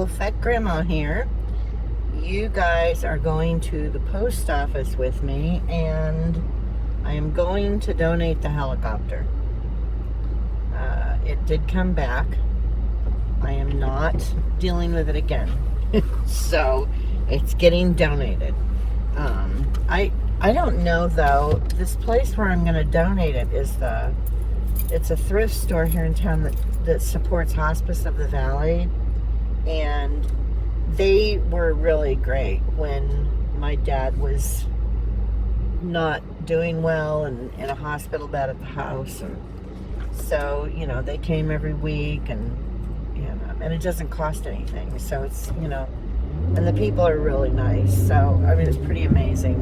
Fat Grandma here. You guys are going to the post office with me, and I am going to donate the helicopter. It did come back. I am not dealing with it again. So it's getting donated. I don't know though. This place where I'm going to donate it it's a thrift store here in town that supports Hospice of the Valley, and they were really great when my dad was not doing well and in a hospital bed at the house. And so, they came every week, and it doesn't cost anything. So it's, and the people are really nice. So, it's pretty amazing.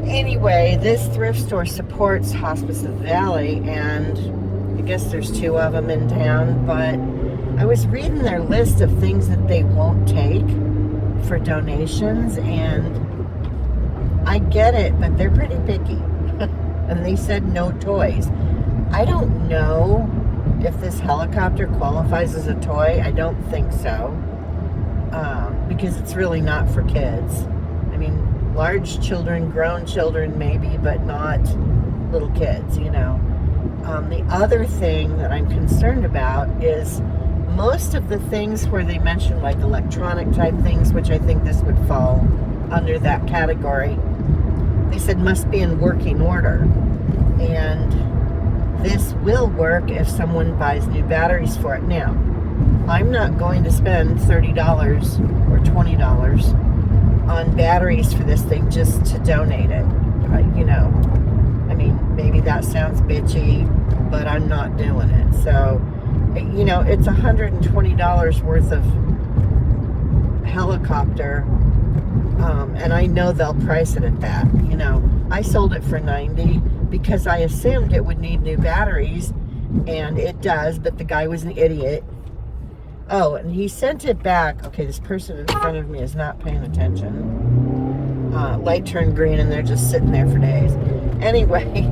Anyway, this thrift store supports Hospice of the Valley, and I guess there's two of them in town, but I was reading their list of things that they won't take for donations, and I get it, but they're pretty picky. And they said no toys. I don't know if this helicopter qualifies as a toy. I don't think so, because it's really not for kids. Large children, grown children maybe, but not little kids, The other thing that I'm concerned about is most of the things where they mention like electronic type things, which I think this would fall under that category, they said must be in working order. And this will work if someone buys new batteries for it. Now, I'm not going to spend $30 or $20 on batteries for this thing just to donate it. Maybe that sounds bitchy, but I'm not doing it. So, it's $120 worth of helicopter, and I know they'll price it at that. I sold it for $90 because I assumed it would need new batteries, and it does, but the guy was an idiot. Oh, and he sent it back. Okay, this person in front of me is not paying attention. Light turned green, and they're just sitting there for days. Anyway,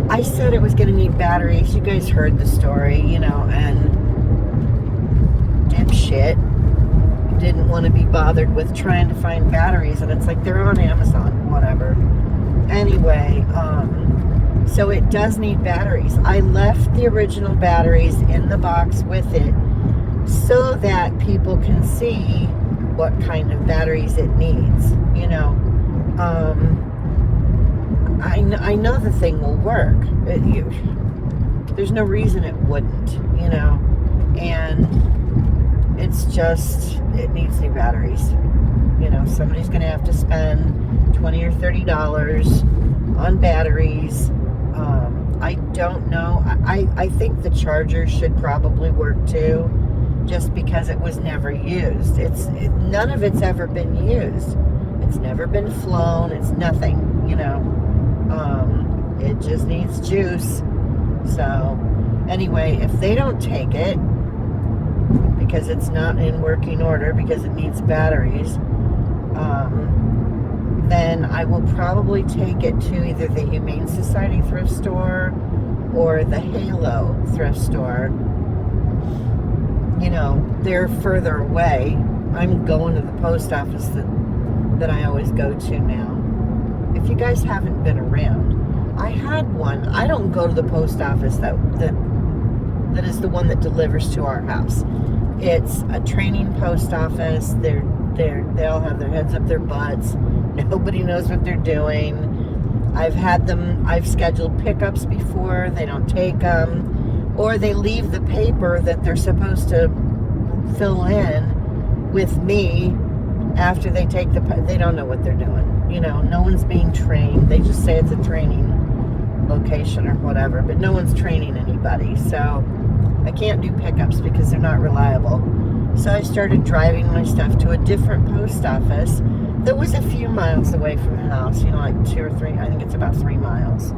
I said it was going to need batteries. You guys heard the story, and dipshit didn't want to be bothered with trying to find batteries, and it's like they're on Amazon, whatever. Anyway, so it does need batteries. I left the original batteries in the box with it so that people can see what kind of batteries it needs. I know the thing will work. There's no reason it wouldn't, and it's just, it needs new batteries. Somebody's going to have to spend $20 or $30 on batteries. I don't know. I think the charger should probably work too, just because it was never used. None of it's ever been used. It's never been flown. It's nothing, it just needs juice. So anyway, if they don't take it because it's not in working order, because it needs batteries, then I will probably take it to either the Humane Society thrift store or the Halo thrift store. They're further away. I'm going to the post office that I always go to now. If you guys haven't been around, I had one. I don't go to the post office that is the one that delivers to our house. It's a training post office. They all have their heads up their butts. Nobody knows what they're doing. I've scheduled pickups before. They don't take them, or they leave the paper that they're supposed to fill in with me after they take they don't know what they're doing. No one's being trained. They just say it's a training location or whatever, but no one's training anybody. So I can't do pickups because they're not reliable. So I started driving my stuff to a different post office that was a few miles away from the house, like 2 or 3, I think it's about 3 miles,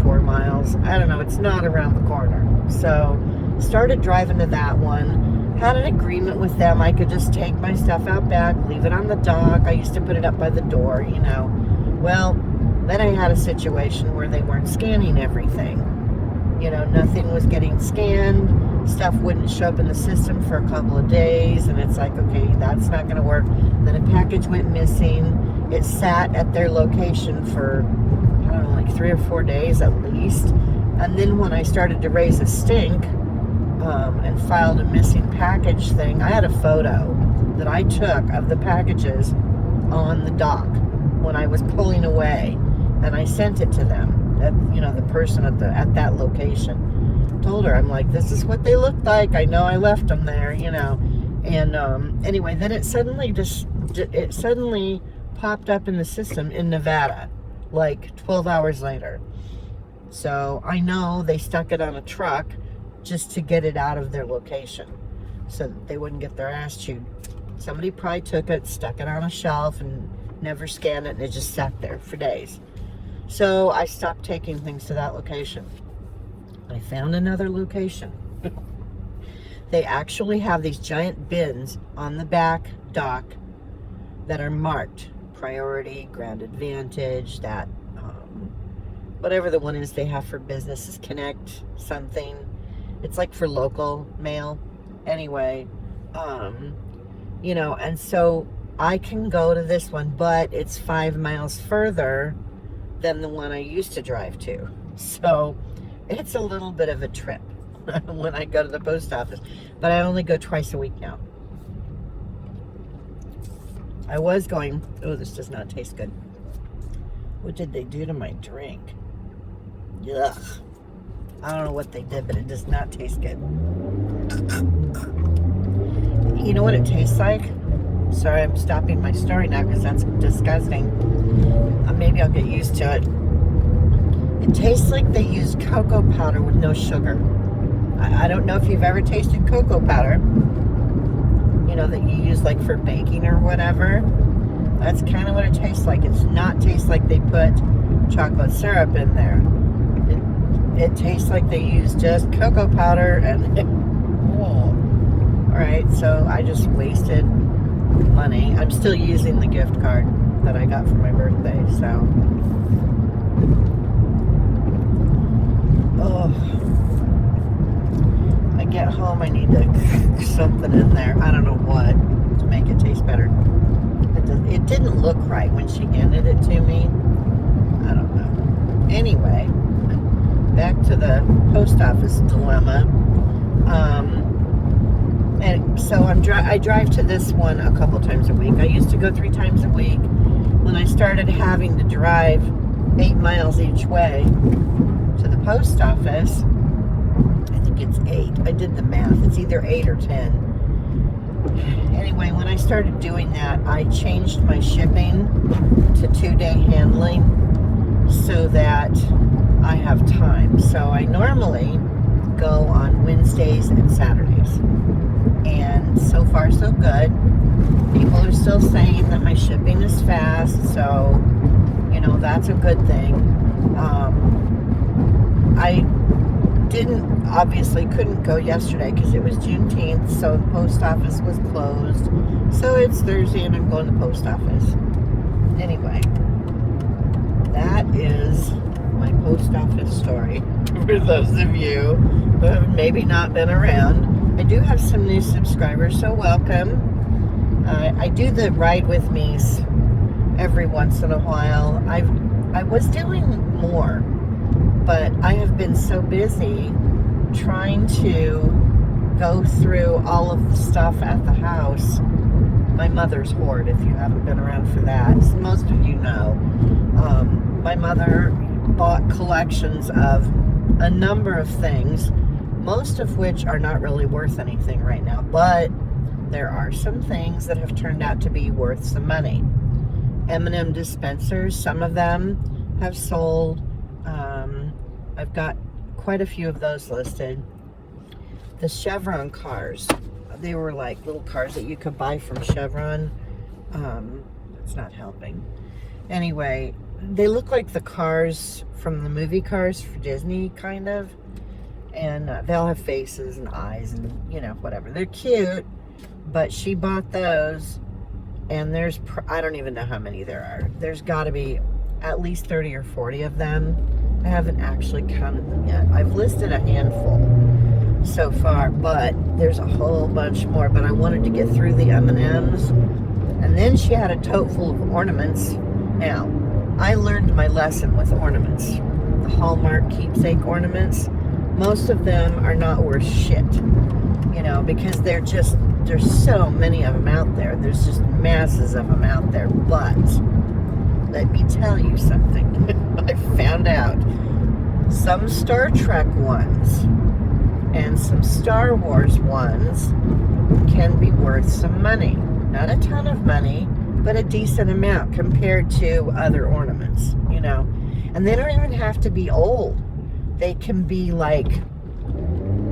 4 miles, I don't know, it's not around the corner. So started driving to that one, had an agreement with them, I could just take my stuff out back, leave it on the dock. I used to put it up by the door, Well, then I had a situation where they weren't scanning everything. Nothing was getting scanned. Stuff wouldn't show up in the system for a couple of days, and it's like, okay, that's not going to work. Then a package went missing. It sat at their location for, I don't know, like 3 or 4 days at least. And then when I started to raise a stink and filed a missing package thing, I had a photo that I took of the packages on the dock when I was pulling away, and I sent it to them. The person at that location. Told her, I'm like, this is what they looked like. I know I left them there, And anyway, then it suddenly popped up in the system in Nevada, like 12 hours later. So I know they stuck it on a truck just to get it out of their location so that they wouldn't get their ass chewed. Somebody probably took it, stuck it on a shelf, and never scanned it, and it just sat there for days. So I stopped taking things to that location. I found another location. They actually have these giant bins on the back dock that are marked priority, ground advantage, that whatever the one is they have for businesses, connect something. It's like for local mail. Anyway, and so I can go to this one, but it's 5 miles further than the one I used to drive to. So it's a little bit of a trip when I go to the post office. But I only go twice a week now. I was going, oh, this does not taste good. What did they do to my drink? Ugh. I don't know what they did, but it does not taste good. You know what it tastes like? Sorry, I'm stopping my story now because that's disgusting. Maybe I'll get used to it. It tastes like they used cocoa powder with no sugar. I don't know if you've ever tasted cocoa powder, that you use like for baking or whatever. That's kind of what it tastes like. It's not taste like they put chocolate syrup in there. It tastes like they used just cocoa powder and Alright, so I just wasted money. I'm still using the gift card that I got for my birthday, so I get home, I need to cook something in there. I don't know what to make it taste better. It didn't look right when she handed it to me. I don't know. Anyway, back to the post office dilemma. And so I drive to this one a couple times a week. I used to go 3 times a week. When I started having to drive 8 miles each way to the post office, I think it's 8. I did the math. It's either 8 or 10. Anyway, when I started doing that, I changed my shipping to 2-day handling so that I have time. So I normally go on Wednesdays and Saturdays. And so far, so good. People are still saying that my shipping is fast, so, that's a good thing. I couldn't go yesterday because it was Juneteenth, so the post office was closed. So it's Thursday and I'm going to the post office. Anyway, that is my post office story for those of you who have maybe not been around. I do have some new subscribers, so welcome. I do the ride with me's every once in a while. I was doing more, but I have been so busy trying to go through all of the stuff at the house. My mother's Hoard, if you haven't been around for that. As most of you know. My mother bought collections of a number of things, most of which are not really worth anything right now, but there are some things that have turned out to be worth some money. M&M dispensers, some of them have sold. I've got quite a few of those listed. The Chevron cars, they were like little cars that you could buy from Chevron. It's not helping. Anyway, they look like the cars from the movie Cars for Disney, kind of. And they all have faces and eyes and, whatever. They're cute, but she bought those. And I don't even know how many there are. There's got to be at least 30 or 40 of them. I haven't actually counted them yet. I've listed a handful so far, but there's a whole bunch more. But I wanted to get through the M&Ms. And then she had a tote full of ornaments. Now, I learned my lesson with ornaments. The Hallmark keepsake ornaments, most of them are not worth shit. You know, because there's so many of them out there. There's just masses of them out there. But let me tell you something. I found out some Star Trek ones and some Star Wars ones can be worth some money. Not a ton of money, but a decent amount compared to other ornaments, you know. And they don't even have to be old. They can be like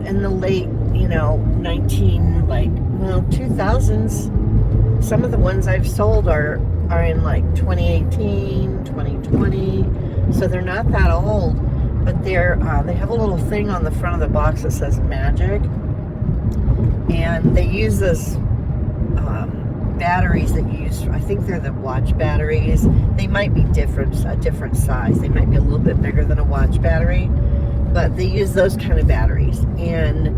in the late, you know, 2000s. Some of the ones I've sold are in like 2018, 2020. So they're not that old, but they have a little thing on the front of the box that says magic. And they use this batteries that you use, I think they're the watch batteries. They might be a different size. They might be a little bit bigger than a watch battery, but they use those kind of batteries. And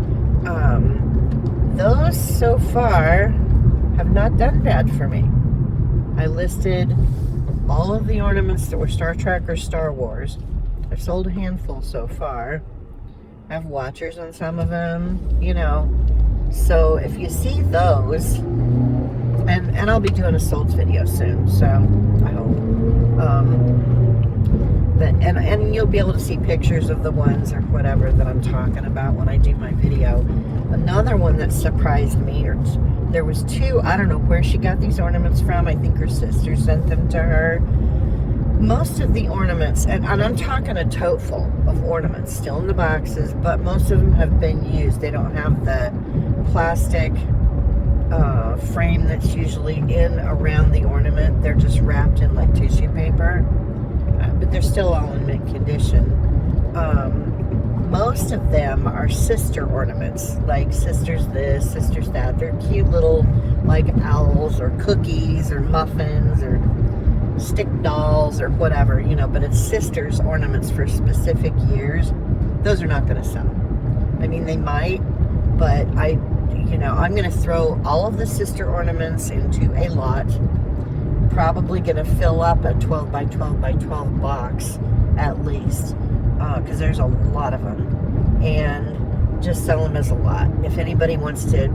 those so far have not done bad for me. I listed all of the ornaments that were Star Trek or Star Wars. I've sold a handful so far. I have watchers on some of them, you know. So if you see those, and I'll be doing a solds video soon, so I hope. And you'll be able to see pictures of the ones or whatever that I'm talking about when I do my video. Another one that surprised me, there was two, I don't know where she got these ornaments from. I think her sister sent them to her. Most of the ornaments, and I'm talking a tote full of ornaments, still in the boxes, but most of them have been used. They don't have the plastic frame that's usually in around the ornament. They're just wrapped in like tissue paper, but they're still all in mint condition. Most of them are sister ornaments, like sisters this, sisters that. They're cute little like owls or cookies or muffins or stick dolls or whatever, you know, but it's sisters ornaments for specific years. Those are not going to sell. I mean, they might, but I'm going to throw all of the sister ornaments into a lot. Probably going to fill up a 12 by 12 by 12 box at least, because there's a lot of them, and just sell them as a lot. If anybody wants to,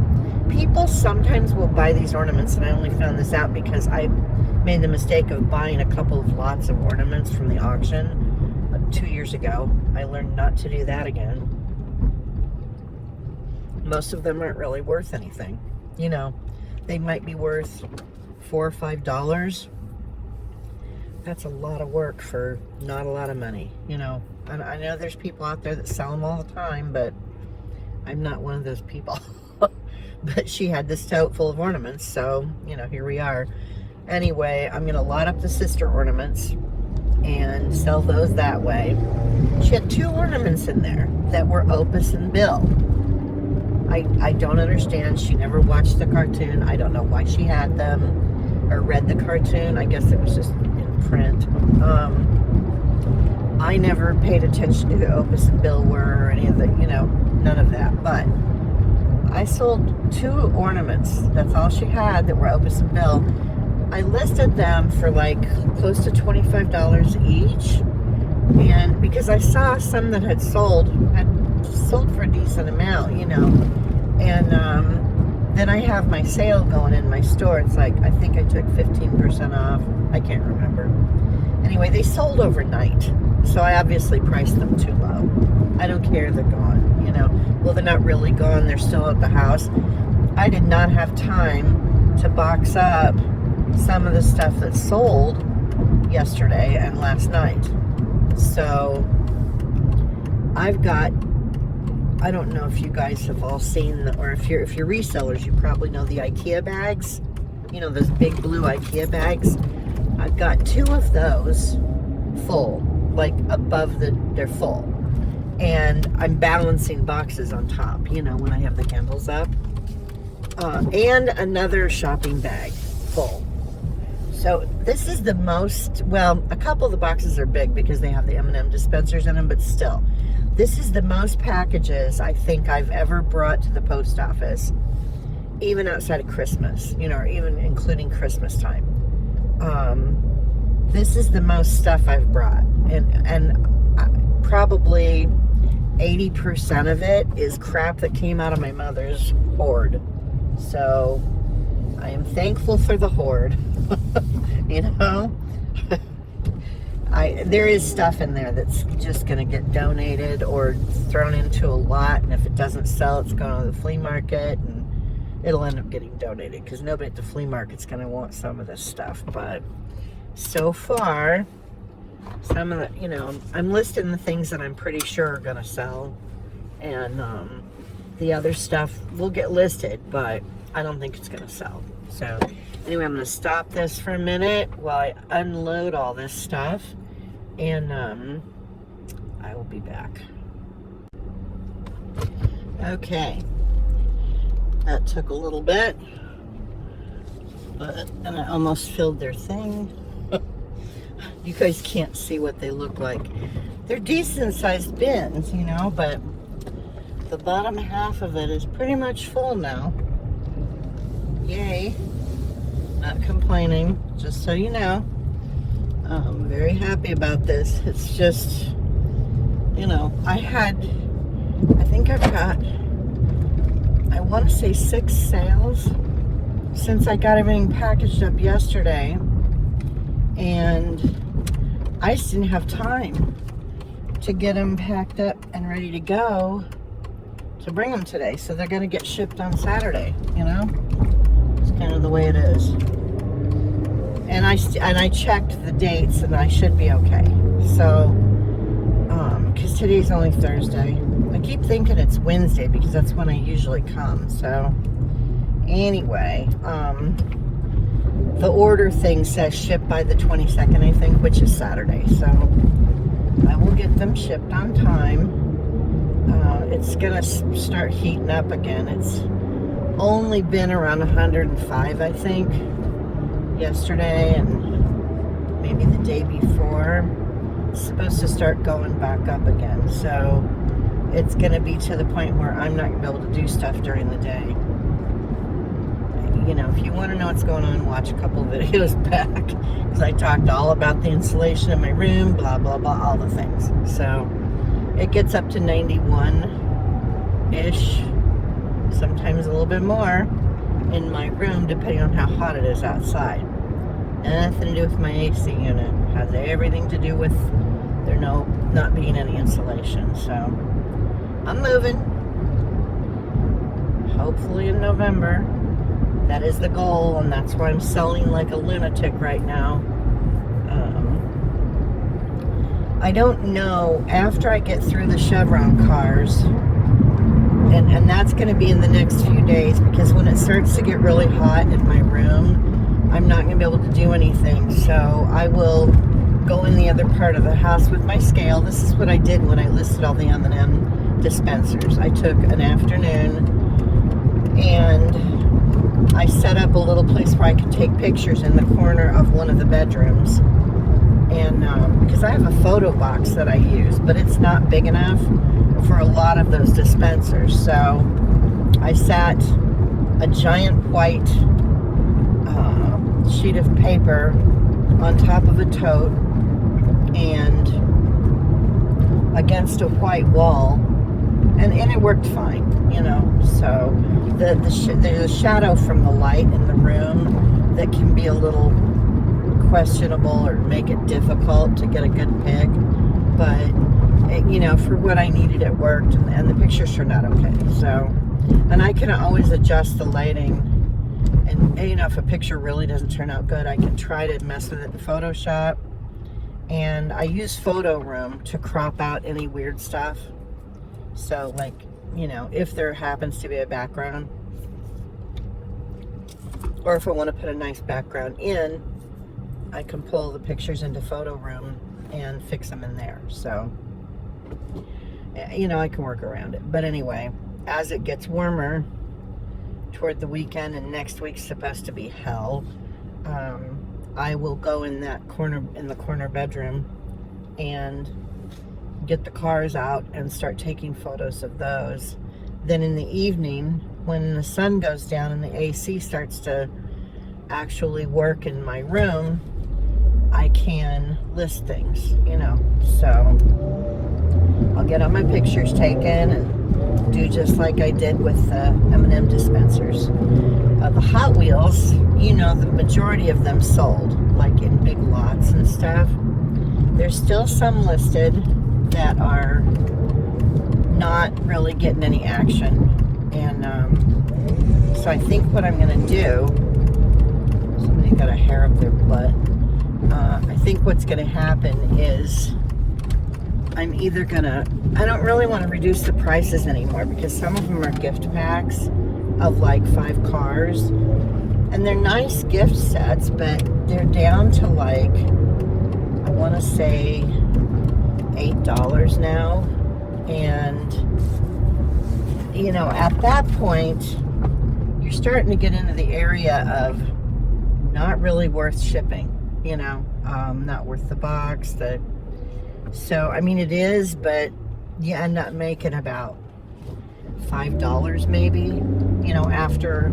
people sometimes will buy these ornaments, and I only found this out because I made the mistake of buying a couple of lots of ornaments from the auction 2 years ago. I learned not to do that again. Most of them aren't really worth anything. You know, they might be worth $4 or $5. That's a lot of work for not a lot of money, you know. And I know there's people out there that sell them all the time, but I'm not one of those people. But she had this tote full of ornaments, so, you know, here we are. Anyway, I'm going to lot up the sister ornaments and sell those that way. She had 2 ornaments in there that were Opus and Bill. I don't understand. She never watched the cartoon. I don't know why she had them or read the cartoon. I guess it was just in print. I never paid attention to who Opus and Bill were or any of the, you know, none of that. But I sold 2 ornaments. That's all she had that were Opus and Bill. I listed them for like close to $25 each. And because I saw some that had sold for a decent amount, you know. And then I have my sale going in my store. It's like, I think I took 15% off. I can't remember. Anyway, they sold overnight. So I obviously priced them too low. I don't care, they're gone, you know. Well, they're not really gone. They're still at the house. I did not have time to box up some of the stuff that sold yesterday and last night. So I've got, I don't know if you guys have all seen, or if you're resellers, you probably know the IKEA bags. You know, those big blue IKEA bags. I've got 2 of those full, like above they're full. And I'm balancing boxes on top, you know, when I have the handles up. And another shopping bag full. So this is the most, well, a couple of the boxes are big because they have the M&M dispensers in them, but still, this is the most packages I think I've ever brought to the post office, even outside of Christmas, you know, or even including Christmas time. This is the most stuff I've brought, and probably 80% of it is crap that came out of my mother's hoard. So I am thankful for the hoard. You know, there is stuff in there that's just going to get donated or thrown into a lot, and if it doesn't sell, it's going to the flea market, and it'll end up getting donated because nobody at the flea market's going to want some of this stuff. But so far, some of the, you know, I'm listing the things that I'm pretty sure are going to sell, and the other stuff will get listed, but I don't think it's going to sell. So anyway, I'm going to stop this for a minute while I unload all this stuff, and I will be back. Okay, that took a little bit, and I almost filled their thing. You guys can't see what they look like. They're decent sized bins, you know, but the bottom half of it is pretty much full now. Yay. Not complaining, just so you know. I'm very happy about this. It's just, you know, I think I've got, I want to say 6 sales since I got everything packaged up yesterday. And I just didn't have time to get them packed up and ready to go to bring them today. So they're going to get shipped on Saturday, you know? It's kind of the way it is. And I checked the dates, and I should be okay. So, because today's only Thursday. I keep thinking it's Wednesday because that's when I usually come. So, anyway, the order thing says ship by the 22nd, I think, which is Saturday. So, I will get them shipped on time. It's going to start heating up again. It's only been around 105, I think, yesterday and maybe the day before. It's supposed to start going back up again. So, it's going to be to the point where I'm not going to be able to do stuff during the day. You know, if you want to know what's going on, watch a couple of videos back, because I talked all about the insulation in my room, blah, blah, blah, all the things. So, it gets up to 91-ish, sometimes a little bit more, in my room, depending on how hot it is outside. Nothing to do with my AC unit. It has everything to do with there not being any insulation. So, I'm moving. Hopefully in November. That is the goal, and that's why I'm selling like a lunatic right now. I don't know, after I get through the Chevron cars, and that's going to be in the next few days, because when it starts to get really hot in my room, I'm not going to be able to do anything. So I will go in the other part of the house with my scale. This is what I did when I listed all the M&M dispensers. I took an afternoon and I set up a little place where I could take pictures in the corner of one of the bedrooms. And because I have a photo box that I use, but it's not big enough for a lot of those dispensers. So I sat a giant white sheet of paper on top of a tote and against a white wall, and it worked fine, you know. So there's a shadow from the light in the room that can be a little questionable or make it difficult to get a good pic, but you know, for what I needed, it worked, and the pictures turned out okay. So, and I can always adjust the lighting, and you know, if a picture really doesn't turn out good, I can try to mess with it in Photoshop. And I use Photo Room to crop out any weird stuff. So, like, you know, if there happens to be a background, or if I want to put a nice background in, I can pull the pictures into Photo Room and fix them in there. So, you know, I can work around it. But anyway, as it gets warmer toward the weekend, and next week's supposed to be hell, I will go in the corner bedroom and get the cars out and start taking photos of those. Then in the evening, when the sun goes down and the AC starts to actually work in my room, I can list things, So I'll get all my pictures taken and do just like I did with the M&M dispensers. The Hot Wheels, the majority of them sold, like in big lots and stuff. There's still some listed that are not really getting any action. And so I think what I'm going to do, somebody got a hair up their butt. I think what's going to happen is I'm either going to, I don't really want to reduce the prices anymore because some of them are gift packs of like 5 cars. And they're nice gift sets, but they're down to like, I want to say $8 now. And, at that point, you're starting to get into the area of not really worth shipping, not worth the box. So, I mean, it is, but you end up making about $5 maybe, after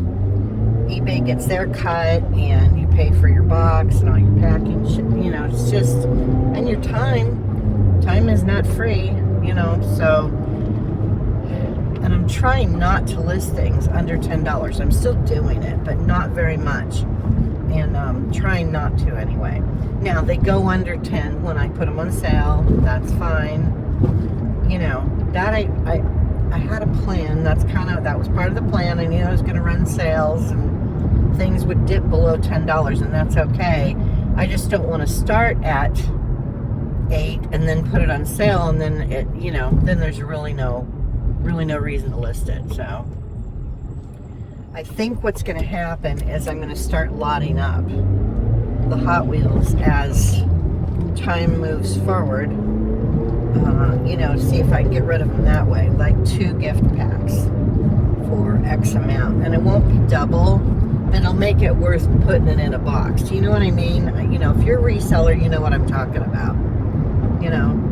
eBay gets their cut and you pay for your box and all your packing shit, it's just, and your time is not free, so, and I'm trying not to list things under $10. I'm still doing it, but not very much, and trying not to anyway. Now, they go under 10 when I put them on sale. That's fine. That I had a plan. That was part of the plan. I knew I was going to run sales and things would dip below $10, and that's okay. I just don't want to start at 8 and then put it on sale, and then then there's really no reason to list it. So I think what's going to happen is I'm going to start lotting up the Hot Wheels as time moves forward, see if I can get rid of them that way, like 2 gift packs for X amount, and it won't be double, but it'll make it worth putting it in a box. Do you know what I mean? If you're a reseller, you know what I'm talking about.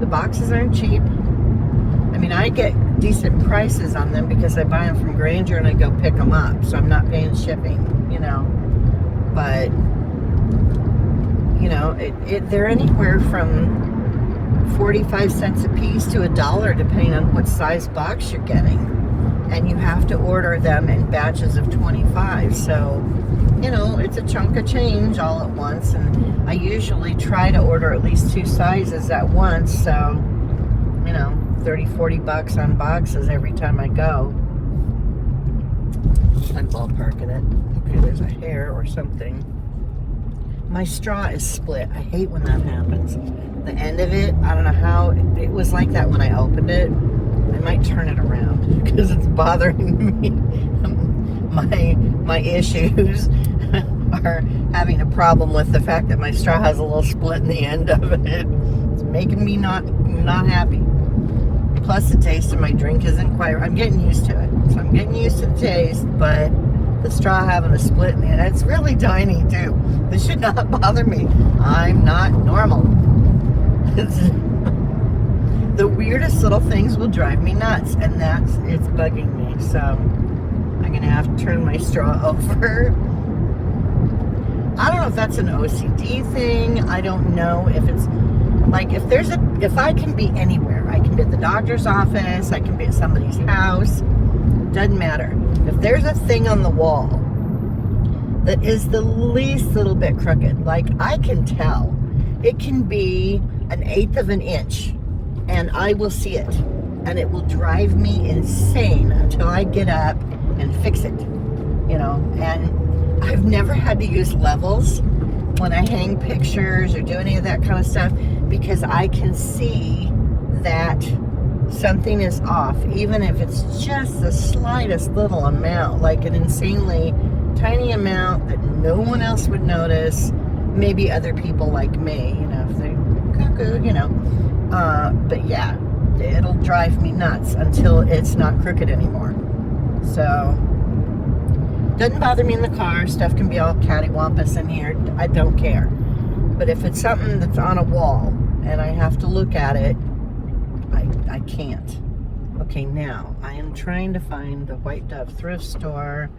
The boxes aren't cheap. I mean, I get decent prices on them because I buy them from Granger and I go pick them up, so I'm not paying shipping, but they're anywhere from 45 cents a piece to $1, depending on what size box you're getting, and you have to order them in batches of 25, so it's a chunk of change all at once, and I usually try to order at least 2 sizes at once, so 30-40 bucks on boxes every time I go. I'm ballparking it. Okay, there's a hair or something. My straw is split. I hate when that happens. The end of it, I don't know how, it was like that when I opened it. I might turn it around because it's bothering me. My issues are having a problem with the fact that my straw has a little split in the end of it. It's making me not happy. Plus the taste of my drink isn't quite, I'm getting used to it. So I'm getting used to the taste, but the straw having a split in the end, it's really tiny too. This should not bother me. I'm not normal. The weirdest little things will drive me nuts, and it's bugging me. So I'm gonna have to turn my straw over. I don't know if that's an OCD thing. I don't know if it's like, if I can be anywhere, I can be at the doctor's office, I can be at somebody's house, doesn't matter. If there's a thing on the wall that is the least little bit crooked, like I can tell, it can be 1/8 of an inch, and I will see it, and it will drive me insane until I get up and fix it, and I've never had to use levels when I hang pictures or do any of that kind of stuff, because I can see that something is off, even if it's just the slightest little amount, like an insanely tiny amount that no one else would notice, maybe other people like me, if they're cuckoo, but yeah, it'll drive me nuts until it's not crooked anymore. So doesn't bother me in the car. Stuff can be all cattywampus in here. I don't care. But if it's something that's on a wall and I have to look at it, I can't. Okay, now I am trying to find the White Dove thrift store,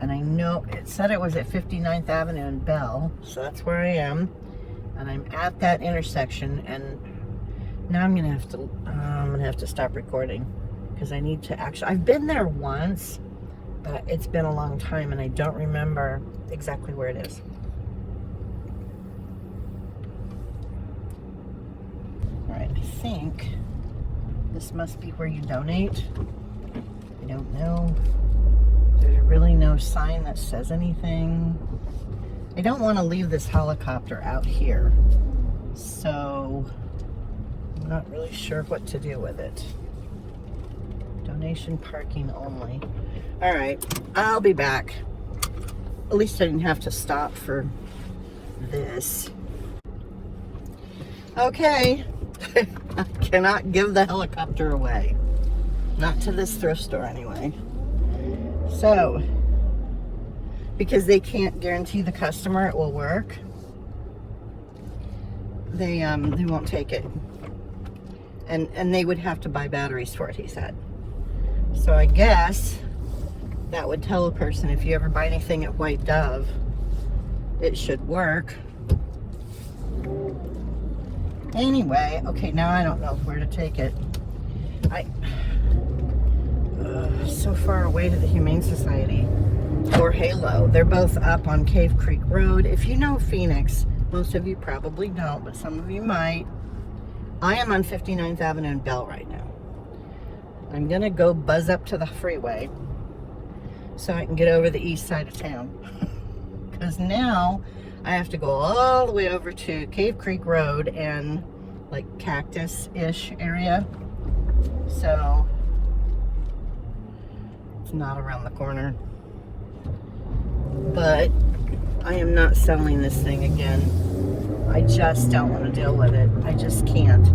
and I know it said it was at 59th Avenue in Bell, so that's where I am, and I'm at that intersection. And now I'm gonna have to stop recording because I need to actually. I've been there once, but it's been a long time, and I don't remember exactly where it is. All right, I think this must be where you donate. I don't know. There's really no sign that says anything. I don't want to leave this helicopter out here, so I'm not really sure what to do with it. Donation parking only. All right, I'll be back. At least I didn't have to stop for this. Okay. I cannot give the helicopter away. Not to this thrift store anyway. So, because they can't guarantee the customer it will work, they won't take it. And they would have to buy batteries for it, he said. So I guess that would tell a person, if you ever buy anything at White Dove, it should work. Anyway, okay, now I don't know where to take it. So far away to the Humane Society or Halo. They're both up on Cave Creek Road. If you know Phoenix, most of you probably don't, but some of you might. I am on 59th Avenue in Bell right now. I'm gonna go buzz up to the freeway so I can get over the east side of town. Because now I have to go all the way over to Cave Creek Road and like Cactus-ish area. So it's not around the corner. But I am not selling this thing again. I just don't want to deal with it. I just can't.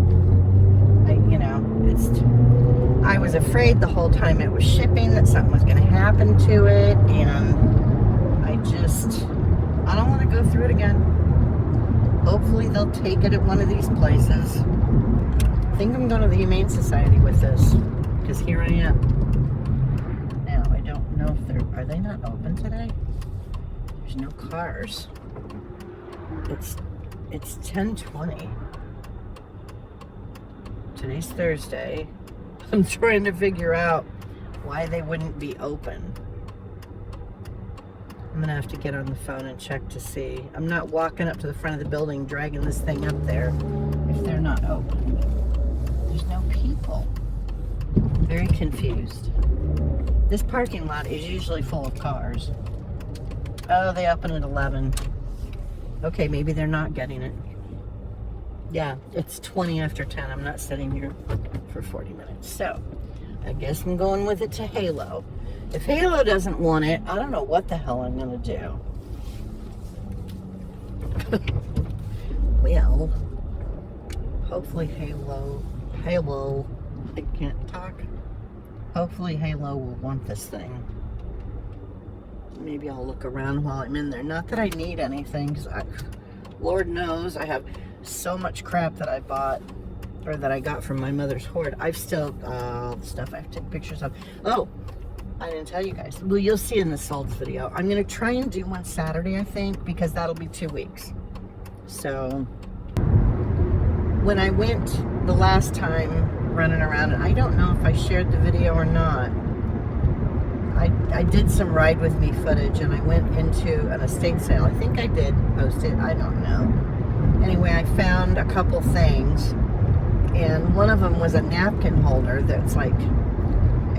I was afraid the whole time it was shipping that something was going to happen to it, and I don't want to go through it again. Hopefully they'll take it at one of these places. I think I'm going to the Humane Society with this, because here I am. Now, I don't know if are they not open today? There's no cars. It's 10:20. Today's Thursday. I'm trying to figure out why they wouldn't be open. I'm gonna have to get on the phone and check to see. I'm not walking up to the front of the building dragging this thing up there if they're not open. There's no people. Very confused. This parking lot is usually full of cars. Oh, they open at 11. Okay, maybe they're not getting it. Yeah, it's 20 after 10. I'm not sitting here for 40 minutes. So, I guess I'm going with it to Halo. If Halo doesn't want it, I don't know what the hell I'm going to do. Well, hopefully Halo, I can't talk. Hopefully Halo will want this thing. Maybe I'll look around while I'm in there. Not that I need anything, because Lord knows I have so much crap that I bought, or that I got from my mother's Hoard. I've still, the stuff I have to take pictures of. Oh, I didn't tell you guys. Well, you'll see in the solds video. I'm going to try and do one Saturday, I think, because that'll be 2 weeks. So, when I went the last time running around, and I don't know if I shared the video or not, I did some ride with me footage, and I went into an estate sale. I think I did post it. I don't know. Anyway, I found a couple things, and one of them was a napkin holder that's like,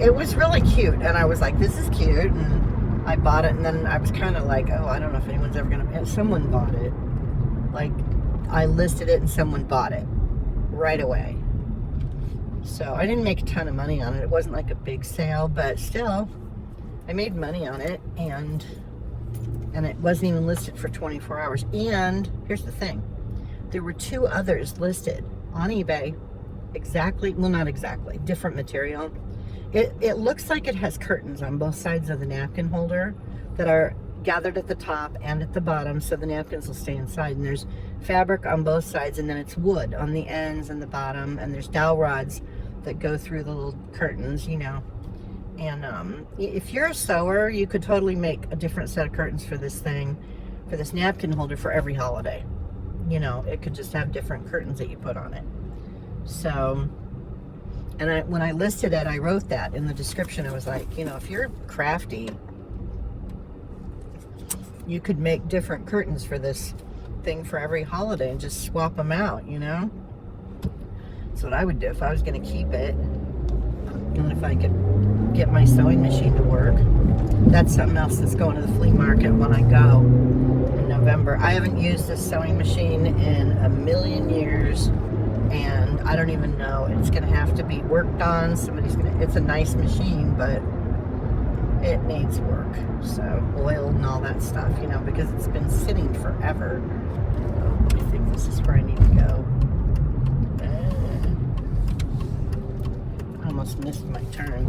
it was really cute, and I was like, this is cute, and I bought it, and then I was kind of like, oh, I don't know if anyone's ever gonna, and someone bought it. Like, I listed it and someone bought it right away. So I didn't make a ton of money on it. It wasn't like a big sale, but still, I made money on it, and it wasn't even listed for 24 hours. And here's the thing. There were 2 others listed on eBay, exactly, well, not exactly, different material. It looks like it has curtains on both sides of the napkin holder that are gathered at the top and at the bottom, so the napkins will stay inside. And there's fabric on both sides, and then it's wood on the ends and the bottom, and there's dowel rods that go through the little curtains, you know. And if you're a sewer, you could totally make a different set of curtains for this thing, for this napkin holder, for every holiday. You know, it could just have different curtains that you put on it. So, and when I listed it, I wrote that in the description. I was like, you know, if you're crafty, you could make different curtains for this thing for every holiday and just swap them out, you know. That's what I would do if I was going to keep it. And if I could get my sewing machine to work. That's something else that's going to the flea market when I go in November. I haven't used this sewing machine in a million years, and I don't even know. It's going to have to be worked on. It's a nice machine, but it needs work. So oil and all that stuff, you know, because it's been sitting forever. I think this is where I need to go. I almost missed my turn.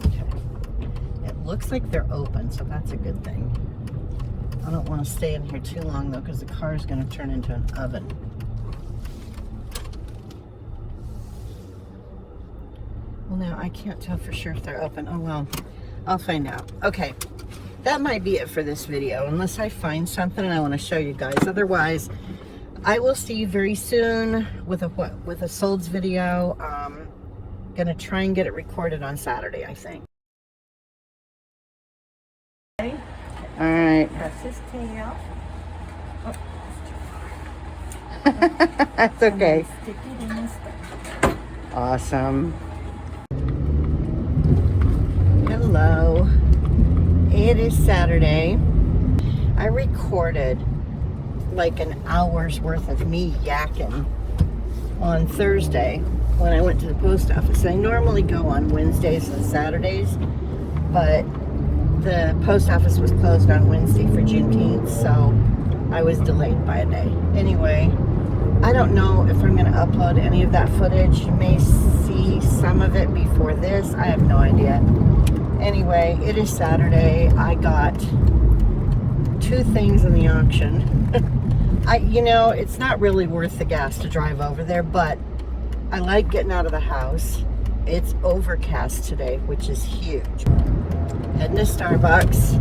Okay. It looks like they're open, so that's a good thing. I don't want to stay in here too long though, because the car is going to turn into an oven. Well, now I can't tell for sure if they're open. Oh well, I'll find out. Okay, that might be it for this video, unless I find something and I want to show you guys. Otherwise, I will see you very soon with a solds video. Gonna try and get it recorded on Saturday, I think. Okay. All right. Press his tail. Oh, That's okay. stick it in his Awesome. Hello. It is Saturday. I recorded like an hour's worth of me yakking on Thursday when I went to the post office. I normally go on Wednesdays and Saturdays, but the post office was closed on Wednesday for Juneteenth, so I was delayed by a day. Anyway, I don't know if I'm going to upload any of that footage. You may see some of it before this. I have no idea. Anyway, it is Saturday. I got 2 things in the auction. You know, it's not really worth the gas to drive over there, but I like getting out of the house. It's overcast today, which is huge. Heading to Starbucks,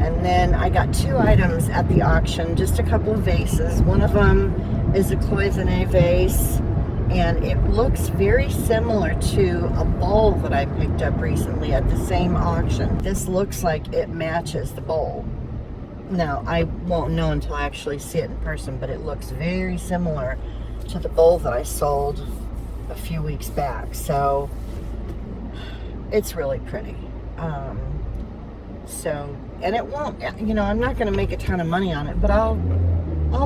and then I got 2 items at the auction, just a couple of vases. One of them is a cloisonne vase, and it looks very similar to a bowl that I picked up recently at the same auction. This looks like it matches the bowl. Now, I won't know until I actually see it in person, but it looks very similar to the bowl that I sold a few weeks back. So, it's really pretty. And it won't, you know, I'm not going to make a ton of money on it, but I'll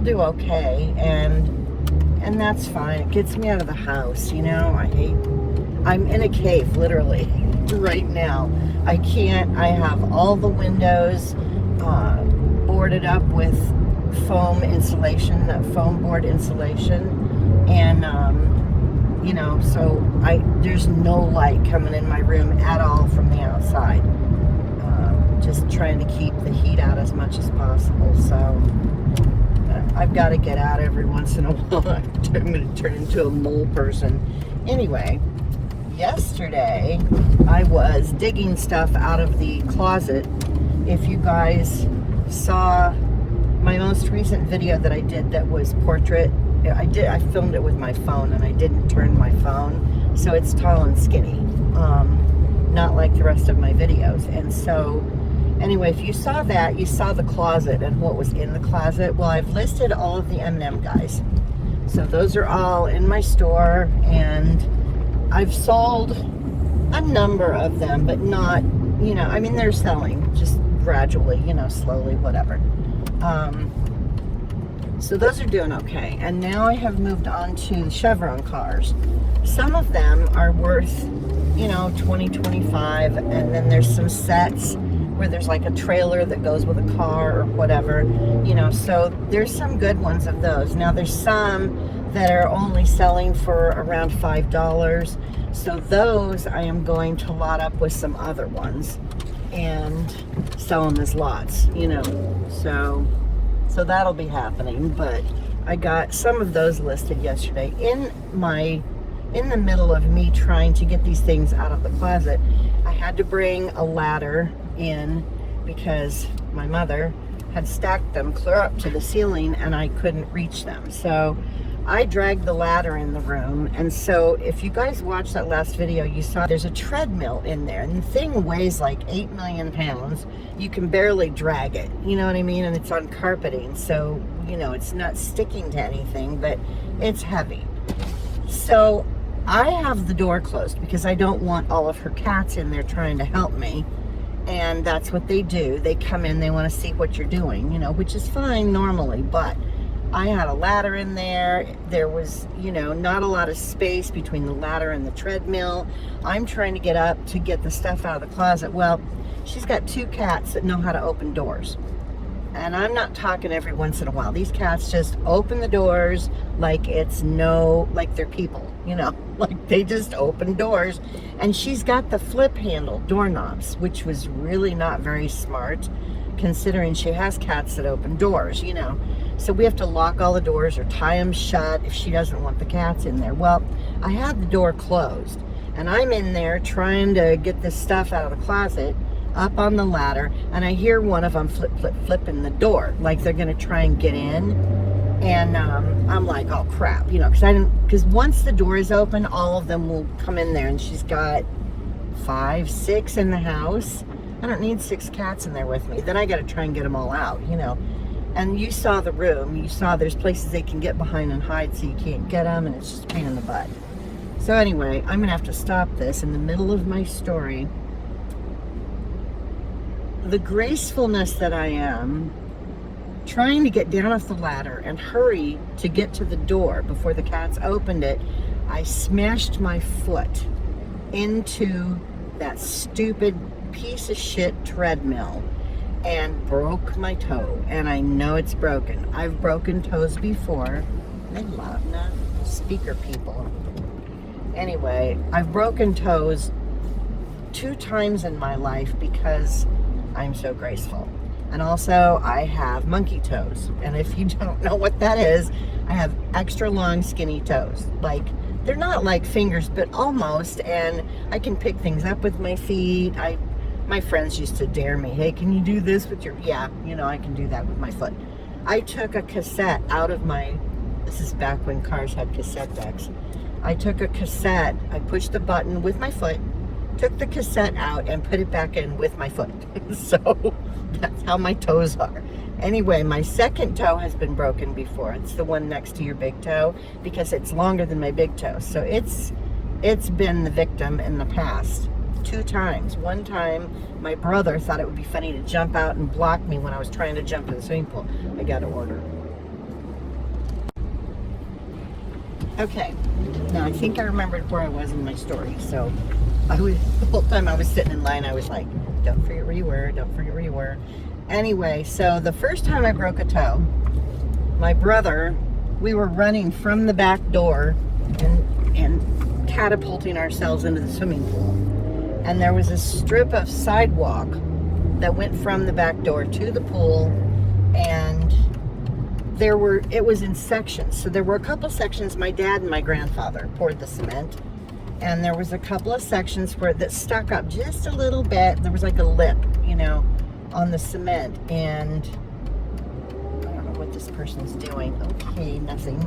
do okay, and that's fine. It gets me out of the house, you know. I'm in a cave, literally, right now. I have all the windows boarded up with foam insulation, foam board insulation, and you know, so there's no light coming in my room at all from the outside. Just trying to keep the heat out as much as possible. So I've got to get out every once in a while. I'm going to turn into a mole person. Anyway, yesterday I was digging stuff out of the closet. If you guys saw my most recent video that I did that was portrait, I filmed it with my phone, and I didn't turn my phone, so it's tall and skinny, not like the rest of my videos. And so anyway, if you saw that, you saw the closet and what was in the closet. Well, I've listed all of the M&M guys, so those are all in my store, and I've sold a number of them, but not, you know, I mean, they're selling just gradually, you know, slowly, whatever. So those are doing okay. And now I have moved on to the Chevron cars. Some of them are worth, you know, $20, $25, and then there's some sets where there's like a trailer that goes with a car or whatever, you know, so there's some good ones of those. Now there's some that are only selling for around $5, so those I am going to lot up with some other ones and sell them as lots, you know. So So that'll be happening, but I got some of those listed yesterday. In the middle of me trying to get these things out of the closet, I had to bring a ladder in because my mother had stacked them clear up to the ceiling and I couldn't reach them. So I dragged the ladder in the room. And so if you guys watched that last video, you saw there's a treadmill in there and the thing weighs like 8 million pounds. You can barely drag it, you know what I mean? And it's on carpeting. So, you know, it's not sticking to anything, but it's heavy. So I have the door closed because I don't want all of her cats in there trying to help me. And that's what they do. They come in, they want to see what you're doing, you know, which is fine normally, but I had a ladder in there. There was, you know, not a lot of space between the ladder and the treadmill. I'm trying to get up to get the stuff out of the closet. Well, she's got 2 cats that know how to open doors. And I'm not talking every once in a while. These cats just open the doors like like they're people, you know, like they just open doors. And she's got the flip handle doorknobs, which was really not very smart considering she has cats that open doors, you know. So we have to lock all the doors or tie them shut if she doesn't want the cats in there. Well, I had the door closed and I'm in there trying to get this stuff out of the closet up on the ladder, and I hear one of them flipping the door like they're gonna try and get in. And I'm like, oh crap, you know, because once the door is open, all of them will come in there. And she's got 5, 6 in the house. I don't need 6 cats in there with me. Then I got to try and get them all out, you know. And you saw the room. You saw there's places they can get behind and hide so you can't get them, and it's just a pain in the butt. So anyway, I'm gonna have to stop this in the middle of my story. The gracefulness that I am, trying to get down off the ladder and hurry to get to the door before the cats opened it, I smashed my foot into that stupid piece of shit treadmill and broke my toe. And I know it's broken. I've broken toes before. They love not speaker people. Anyway, I've broken toes 2 times in my life because I'm so graceful. And also I have monkey toes. And if you don't know what that is, I have extra long skinny toes. Like, they're not like fingers, but almost. And I can pick things up with my feet. My friends used to dare me, hey, can you do this with your, yeah, you know, I can do that with my foot. I took a cassette out of this is back when cars had cassette decks. I took a cassette, I pushed the button with my foot, took the cassette out and put it back in with my foot. So that's how my toes are. Anyway, my second toe has been broken before. It's the one next to your big toe because it's longer than my big toe. So it's been the victim in the past 2 times. One time, my brother thought it would be funny to jump out and block me when I was trying to jump in the swimming pool. I got an order. Okay, now I think I remembered where I was in my story. So the whole time I was sitting in line, I was like, don't forget where you were, don't forget where you were. Anyway, so the first time I broke a toe, my brother, we were running from the back door and catapulting ourselves into the swimming pool. And there was a strip of sidewalk that went from the back door to the pool, and it was in sections. So there were a couple sections, my dad and my grandfather poured the cement, and there was a couple of sections that stuck up just a little bit. There was like a lip, you know, on the cement, and I don't know what this person's doing. Okay, nothing.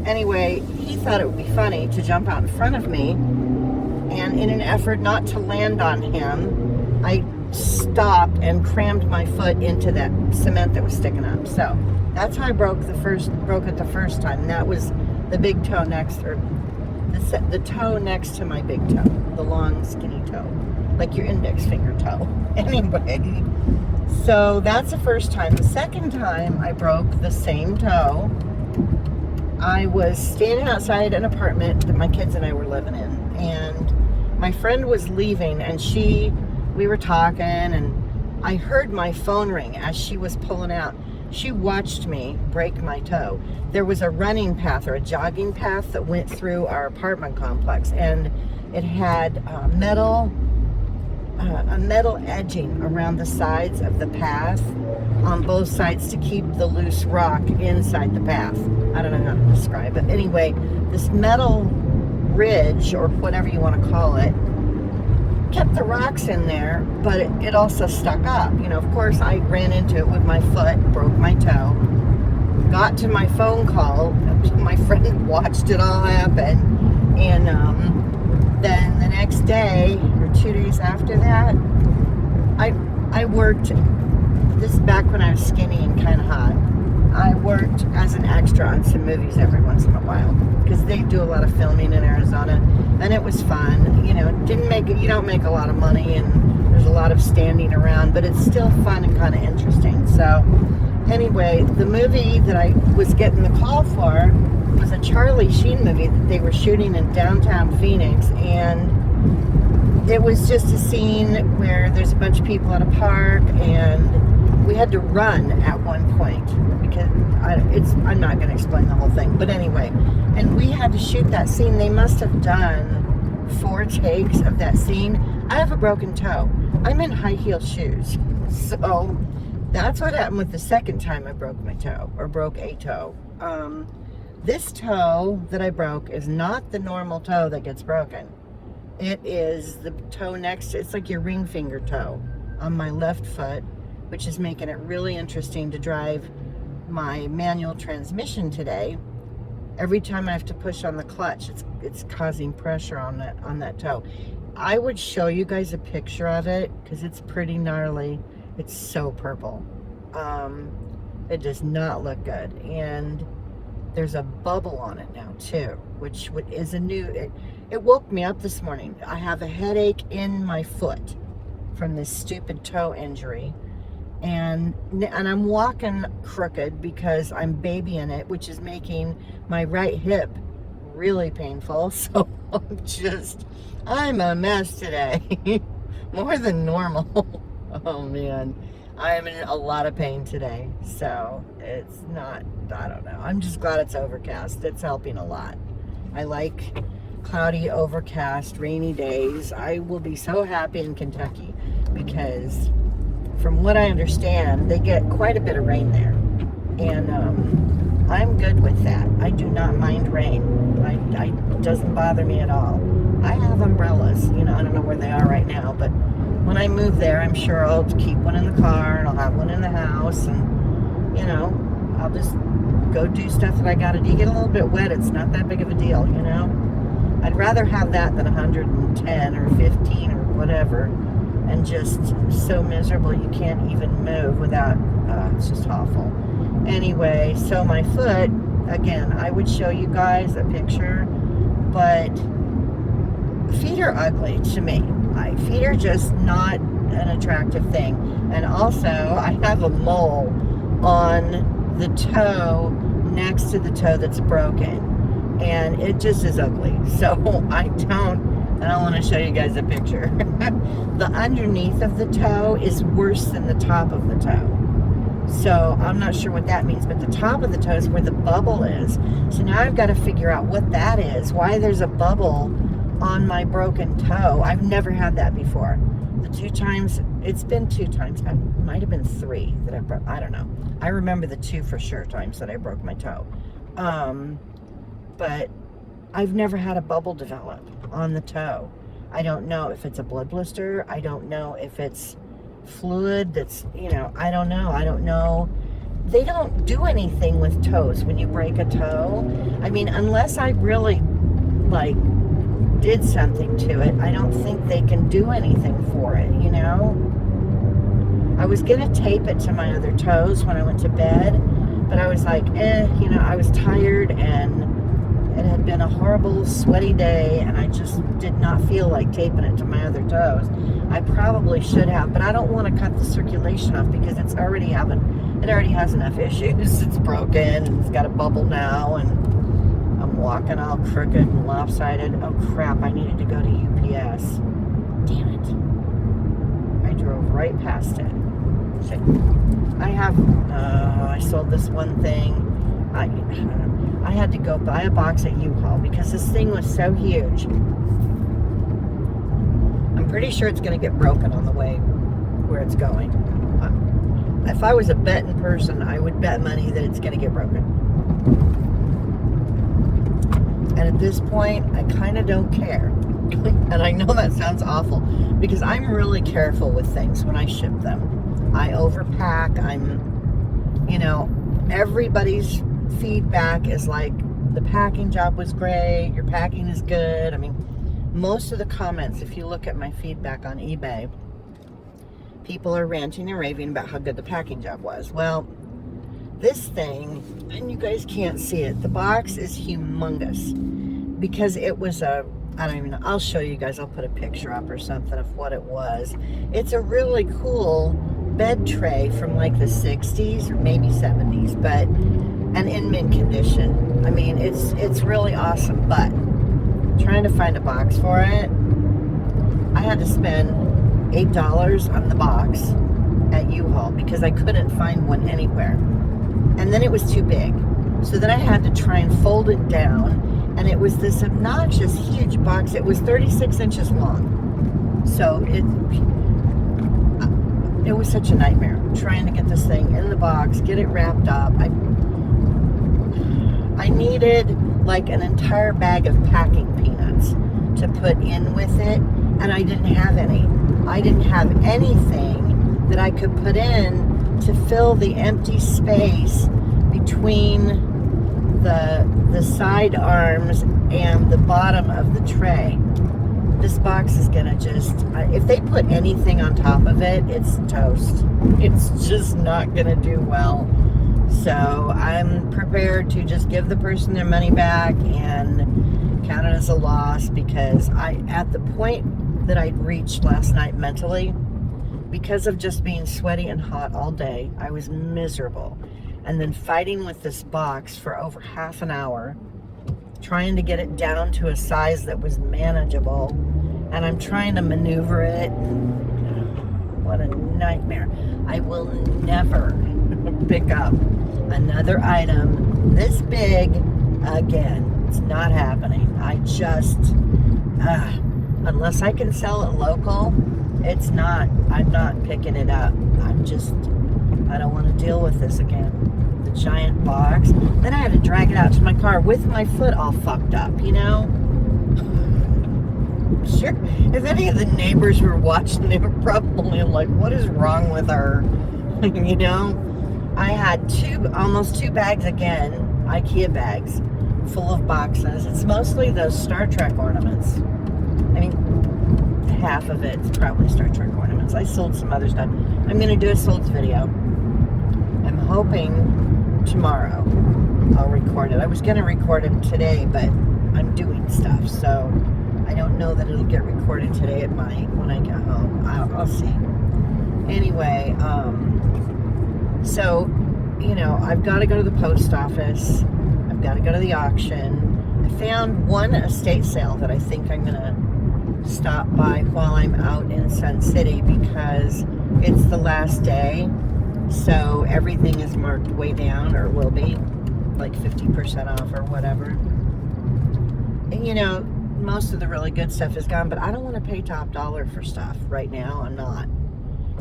Anyway, he thought it would be funny to jump out in front of me, and in an effort not to land on him, I stopped and crammed my foot into that cement that was sticking up. So that's how I broke it the first time. And that was the big toe next, or the toe next to my big toe, the long skinny toe, like your index finger toe. Anyway, so that's the first time. The second time I broke the same toe, I was standing outside an apartment that my kids and I were living in, and my friend was leaving, and we were talking, and I heard my phone ring as she was pulling out. She watched me break my toe. There was a running path or a jogging path that went through our apartment complex, and it had metal a metal edging around the sides of the path on both sides to keep the loose rock inside the path. I don't know how to describe it. Anyway, this metal ridge, or whatever you want to call it, kept the rocks in there, but it also stuck up. You know, of course, I ran into it with my foot, broke my toe, got to my phone call. My friend watched it all happen, and then the next day, or 2 days after that, I worked, this is back when I was skinny and kind of hot, I worked as an extra on some movies every once in a while, because they do a lot of filming in Arizona, and it was fun. You know, you don't make a lot of money, and there's a lot of standing around, but it's still fun and kind of interesting. So anyway, the movie that I was getting the call for was a Charlie Sheen movie that they were shooting in downtown Phoenix, and it was just a scene where there's a bunch of people at a park, and we had to run at one point because I'm not going to explain the whole thing, but anyway, and we had to shoot that scene. They must have done 4 takes of that scene. I have a broken toe. I'm in high heel shoes, so that's what happened with the second time I broke my toe, or broke a toe. This toe that I broke is not the normal toe that gets broken. It is the toe next to, it's like your ring finger toe on my left foot, which is making it really interesting to drive my manual transmission today. Every time I have to push on the clutch, it's causing pressure on that toe. I would show you guys a picture of it because it's pretty gnarly. It's so purple. It does not look good, and there's a bubble on it now too, which is a new. It woke me up this morning. I have a headache in my foot from this stupid toe injury, and I'm walking crooked because I'm babying it, which is making my right hip really painful. So I'm a mess today, more than normal. Oh man, I am in a lot of pain today. So it's not, I don't know. I'm just glad it's overcast. It's helping a lot. I like cloudy, overcast, rainy days. I will be so happy in Kentucky because from what I understand, they get quite a bit of rain there. And I'm good with that. I do not mind rain. It doesn't bother me at all. I have umbrellas. You know, I don't know where they are right now, but when I move there, I'm sure I'll keep one in the car and I'll have one in the house, and you know, I'll just go do stuff that I gotta do. You get a little bit wet, it's not that big of a deal, you know. I'd rather have that than 110 or 15 or whatever, and just so miserable you can't even move without, it's just awful. Anyway, so my foot, again, I would show you guys a picture, but feet are ugly to me. Feet are just not an attractive thing. And also, I have a mole on the toe next to the toe that's broken, and it just is ugly. So I don't want to show you guys a picture. The underneath of the toe is worse than the top of the toe. So I'm not sure what that means, but the top of the toe is where the bubble is. So now I've got to figure out what that is, why there's a bubble on my broken toe. I've never had that before. The 2 times, it's been 2 times, it might have been 3 that I broke, I don't know. I remember the 2 for sure times that I broke my toe. But I've never had a bubble develop on the toe. I don't know if it's a blood blister. I don't know if it's fluid that's, you know, I don't know. They don't do anything with toes when you break a toe. I mean, unless I really, did something to it, I don't think they can do anything for it, you know? I was gonna tape it to my other toes when I went to bed, but I was like, you know, I was tired and it had been a horrible, sweaty day, and I just did not feel like taping it to my other toes. I probably should have, but I don't want to cut the circulation off because it already has enough issues. It's broken, it's got a bubble now, and I'm walking all crooked and lopsided. Oh crap, I needed to go to UPS. Damn it. I drove right past it. I sold this one thing. I had to go buy a box at U-Haul because this thing was so huge. I'm pretty sure it's going to get broken on the way where it's going. If I was a betting person, I would bet money that it's going to get broken. And at this point, I kind of don't care. And I know that sounds awful because I'm really careful with things when I ship them. I overpack. Everybody's feedback is like, the packing job was great, your packing is good. I mean, most of the comments, if you look at my feedback on eBay, people are ranting and raving about how good the packing job was. Well, this thing, and you guys can't see it, the box is humongous because it was I don't even know, I'll show you guys, I'll put a picture up or something of what it was. It's a really cool bed tray from like the 60s or maybe 70s, but and in mint condition. I mean, it's really awesome, but trying to find a box for it, I had to spend $8 on the box at U-Haul because I couldn't find one anywhere. And then it was too big. So then I had to try and fold it down, and it was this obnoxious huge box. It was 36 inches long. So it was such a nightmare trying to get this thing in the box, get it wrapped up. I needed like an entire bag of packing peanuts to put in with it, and I didn't have any. I didn't have anything that I could put in to fill the empty space between the side arms and the bottom of the tray. This box is gonna just, if they put anything on top of it, it's toast. It's just not gonna do well. So I'm prepared to just give the person their money back and count it as a loss, because at the point that I'd reached last night mentally, because of just being sweaty and hot all day, I was miserable. And then fighting with this box for over half an hour, trying to get it down to a size that was manageable, and I'm trying to maneuver it. What a nightmare. I will never pick up another item this big again. It's not happening. I just, unless I can sell it local, I'm not picking it up. I don't want to deal with this again. The giant box. Then I had to drag it out to my car with my foot all fucked up, you know? Sure. If any of the neighbors were watching, they were probably like, what is wrong with her? You know? I had almost two bags again, IKEA bags, full of boxes. It's mostly those Star Trek ornaments. I mean, half of it's probably Star Trek ornaments. I sold some other stuff. I'm going to do a solds video. I'm hoping tomorrow I'll record it. I was going to record it today, but I'm doing stuff, so I don't know that it'll get recorded today. It might when I get home. I'll see. Anyway, so, you know, I've got to go to the post office. I've got to go to the auction. I found one estate sale that I think I'm going to stop by while I'm out in Sun City, because it's the last day. So everything is marked way down, or will be, like 50% off or whatever. And, you know, most of the really good stuff is gone, but I don't want to pay top dollar for stuff right now. I'm not.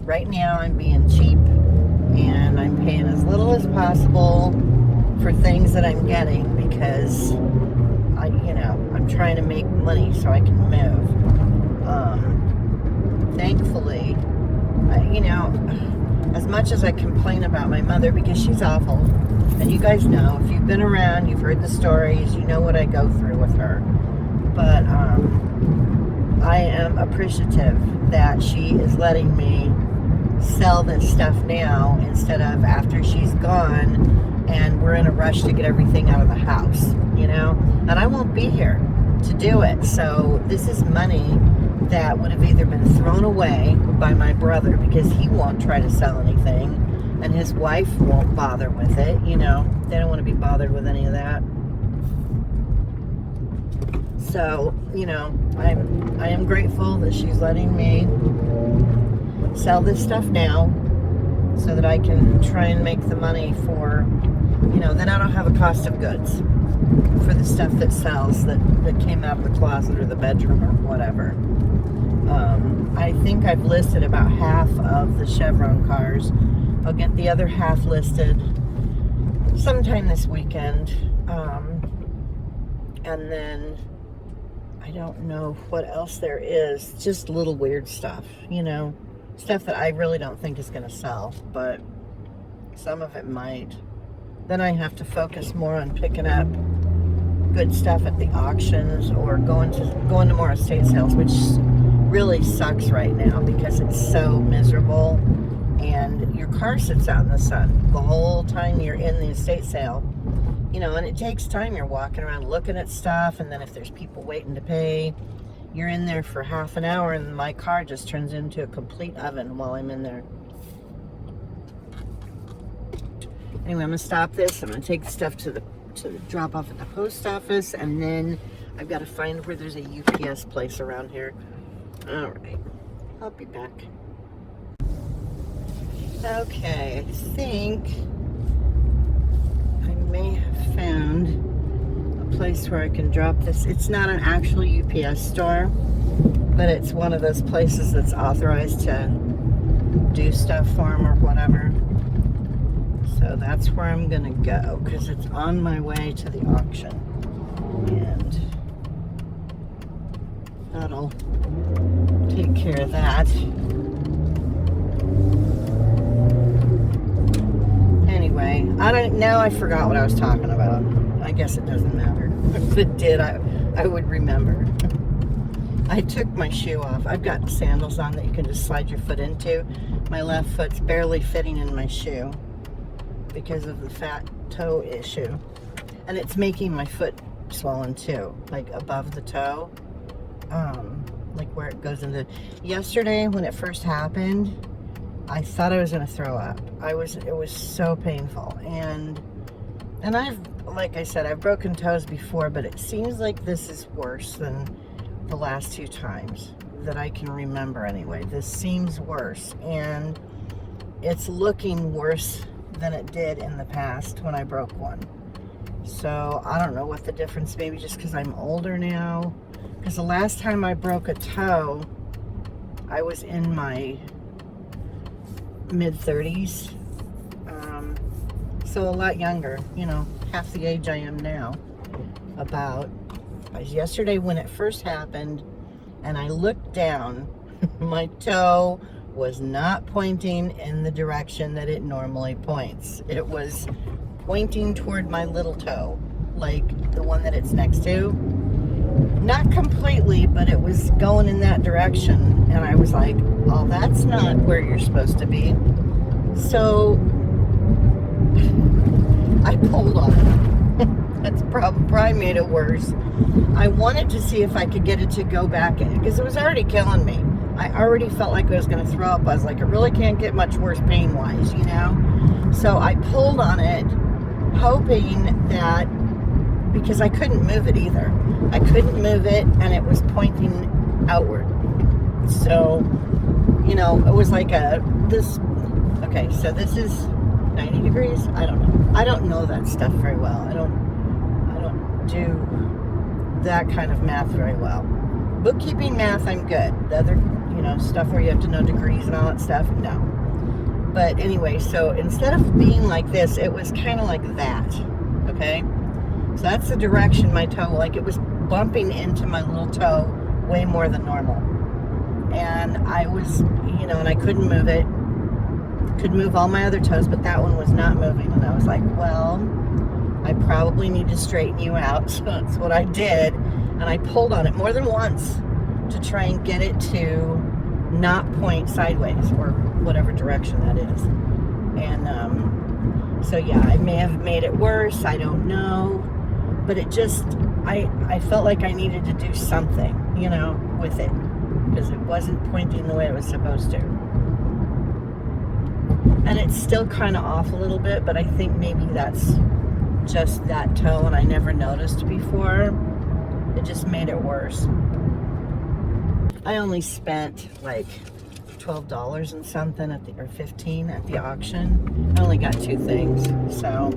Right now I'm being cheap, and I'm paying as little as possible for things that I'm getting, because I'm trying to make money so I can move. Thankfully, as much as I complain about my mother, because she's awful, and you guys know, if you've been around, you've heard the stories, you know what I go through with her. But I am appreciative that she is letting me sell this stuff now instead of after she's gone and we're in a rush to get everything out of the house, you know? And I won't be here to do it. So this is money that would have either been thrown away by my brother, because he won't try to sell anything, and his wife won't bother with it, you know? They don't want to be bothered with any of that. So, you know, I am grateful that she's letting me sell this stuff now so that I can try and make the money for, then I don't have a cost of goods for the stuff that sells that came out of the closet or the bedroom or whatever. I think I've listed about half of the Chevron cars. I'll get the other half listed sometime this weekend. And then I don't know what else there is. Just little weird stuff, you know, stuff that I really don't think is going to sell, but some of it might. Then I have to focus more on picking up good stuff at the auctions or going to more estate sales, which really sucks right now because it's so miserable and your car sits out in the sun the whole time you're in the estate sale, you know, and it takes time. You're walking around looking at stuff, and then if there's people waiting to pay, you're in there for half an hour and my car just turns into a complete oven while I'm in there. Anyway, I'm gonna stop this. I'm gonna take the stuff to drop off at the post office, and then I've got to find where there's a UPS place around here. All right, I'll be back. Okay, I think I may have found a place where I can drop this. It's not an actual UPS store, but it's one of those places that's authorized to do stuff for them or whatever. So that's where I'm gonna go because it's on my way to the auction, and that'll take care of that. Anyway, now I forgot what I was talking about. I guess it doesn't matter. If it did, I would remember. I took my shoe off. I've got sandals on that you can just slide your foot into. My left foot's barely fitting in my shoe because of the fat toe issue, and it's making my foot swollen too, like above the toe, like where it goes into. Yesterday when it first happened, I thought I was gonna throw up. It was so painful, and like I said, I've broken toes before, but it seems like this is worse than the last 2 times that I can remember anyway. This seems worse, and it's looking worse than it did in the past when I broke one. So I don't know what the difference, maybe just because I'm older now, because the last time I broke a toe I was in my mid-30s, so a lot younger, you know, half the age I am now. Yesterday when it first happened and I looked down, my toe was not pointing in the direction that it normally points. It was pointing toward my little toe, like the one that it's next to. Not completely, but it was going in that direction. And I was like, oh, that's not where you're supposed to be. So I pulled on it. That's probably made it worse. I wanted to see if I could get it to go back in, because it was already killing me. I already felt like I was going to throw up. I was like, it really can't get much worse pain-wise, you know? So I pulled on it, hoping that, because I couldn't move it either. I couldn't move it, and it was pointing outward. So, you know, it was like okay, so this is 90 degrees? I don't know. I don't know that stuff very well. I don't do that kind of math very well. Bookkeeping math, I'm good. The other, you know, stuff where you have to know degrees and all that stuff, no. But anyway, so instead of being like this, it was kind of like that, okay? So that's the direction my toe, like it was bumping into my little toe way more than normal. And I was, you know, and I couldn't move it. Could move all my other toes, but that one was not moving. And I was like, well, I probably need to straighten you out. So that's what I did. And I pulled on it more than once to try and get it to not point sideways or whatever direction that is. And so yeah, I may have made it worse. I don't know. But it just, I felt like I needed to do something, you know, with it, because it wasn't pointing the way it was supposed to. And it's still kind of off a little bit, but I think maybe that's just that toe and I never noticed before. It just made it worse. I only spent like $12 and something or $15 at the auction. I only got 2 things, so,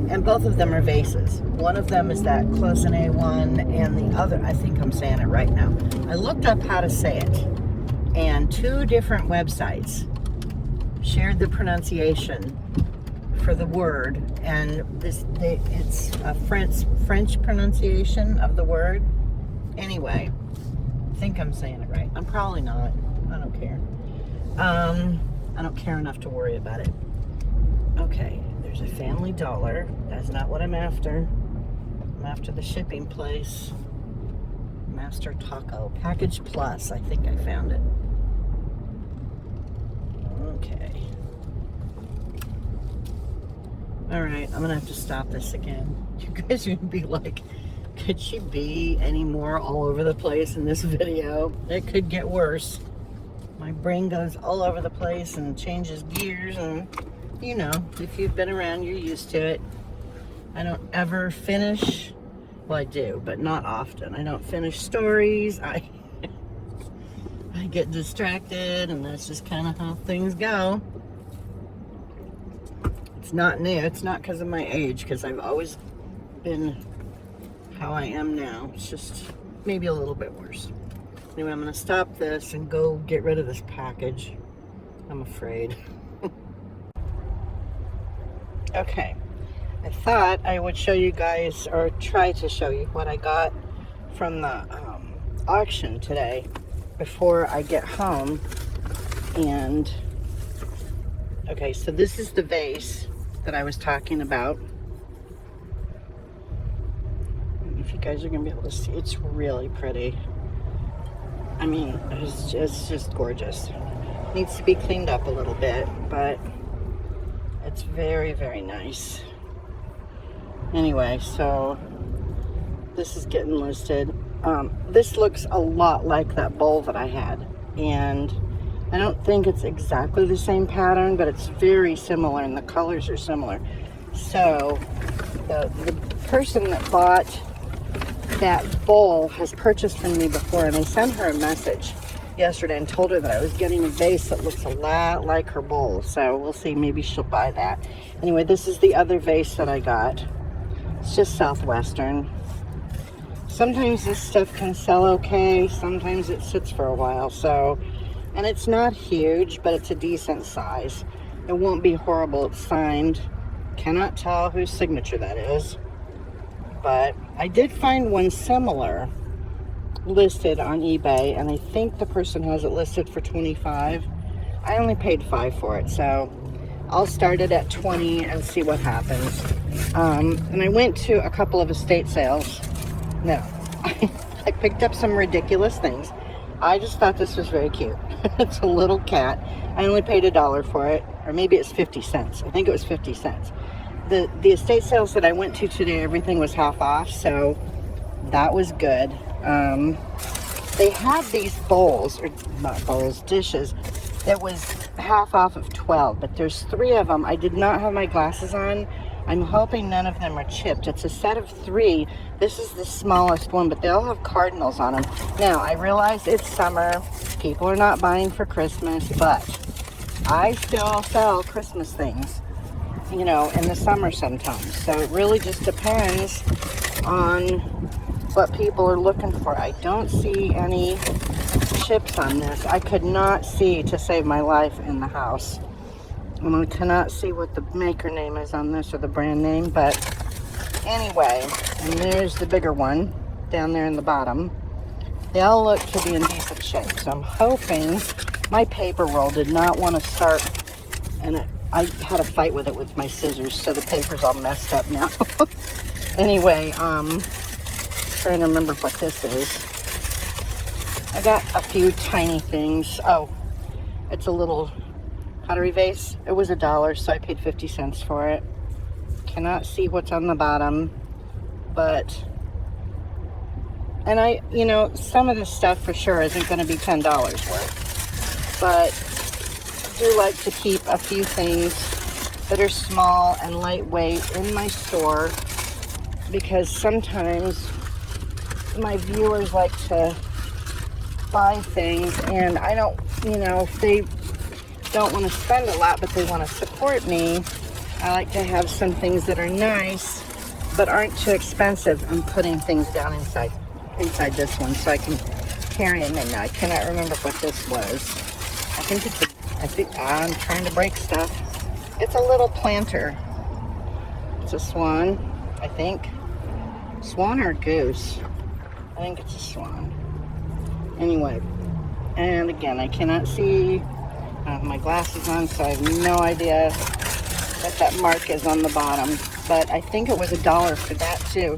and both of them are vases. One of them is that Closine one, and the other, I think I'm saying it right now. I looked up how to say it. and 2 different websites shared the pronunciation for the word, and it's a French pronunciation of the word. Anyway, I think I'm saying it right. I'm probably not. I don't care. I don't care enough to worry about it. Okay, there's a Family Dollar. That's not what I'm after. I'm after the shipping place. Master Taco. Package Plus. I think I found it. Okay. Alright, I'm gonna have to stop this again. You guys are gonna be like, could she be any more all over the place in this video? It could get worse. My brain goes all over the place and changes gears, and you know, if you've been around, you're used to it. I don't ever finish, well, I do, but not often. I don't finish stories. I get distracted, and that's just kind of how things go. It's not new. It's not because of my age, because I've always been how I am now. It's just maybe a little bit worse. Anyway, I'm going to stop this and go get rid of this package. I'm afraid. Okay. I thought I would show you guys, or try to show you, what I got from the auction today before I get home. And, okay, so this is the vase that I was talking about. If you guys are going to be able to see, it's really pretty. I mean, it's just gorgeous. Needs to be cleaned up a little bit, but it's very, very nice. Anyway, so this is getting listed. This looks a lot like that bowl that I had, and I don't think it's exactly the same pattern, but it's very similar, and the colors are similar. So the person that bought that bowl has purchased from me before, and I sent her a message yesterday and told her that I was getting a vase that looks a lot like her bowl. So we'll see, maybe she'll buy that. Anyway, this is the other vase that I got. It's just Southwestern. Sometimes this stuff can sell okay, sometimes it sits for a while. So, and it's not huge, but it's a decent size. It won't be horrible. It's signed. Cannot tell whose signature that is. But I did find one similar listed on eBay, and I think the person has it listed for $25. I only paid $5 for it, so I'll start it at $20 and see what happens. And I went to a couple of estate sales. No, I picked up some ridiculous things. I just thought this was very cute. It's a little cat. I only paid $1 for it, or maybe it's 50 cents. I think it was 50 cents. The estate sales that I went to today, everything was half off, so that was good. They had these bowls, or not bowls, dishes, that was half off of 12, but there's 3 of them. I did not have my glasses on. I'm hoping none of them are chipped. It's a set of 3. This is the smallest one, but they all have cardinals on them. Now, I realize it's summer. People are not buying for Christmas, but I still sell Christmas things, you know, in the summer sometimes. So it really just depends on what people are looking for. I don't see any chips on this. I could not see to save my life in the house. And I cannot see what the maker name is on this, or the brand name, but anyway, and there's the bigger one down there in the bottom. They all look to be in decent shape, so I'm hoping. My paper roll did not want to start, and I had a fight with it with my scissors, so the paper's all messed up now. Anyway, trying to remember what this is. I got a few tiny things. Oh, it's a little pottery vase. It was $1, so I paid 50 cents for it. Cannot see what's on the bottom, but, and I, you know, some of this stuff for sure isn't going to be $10 worth, but I do like to keep a few things that are small and lightweight in my store, because sometimes my viewers like to buy things, and I don't, you know, if they don't want to spend a lot but they want to support me, I like to have some things that are nice but aren't too expensive. I'm putting things down inside this one so I can carry them in now. I cannot remember what this was. I think I'm trying to break stuff. It's a little planter. It's a swan, I think. Swan or goose? I think it's a swan. Anyway, and again, I cannot see. I have my glasses on, so I have no idea what that mark is on the bottom. But I think it was $1 for that too.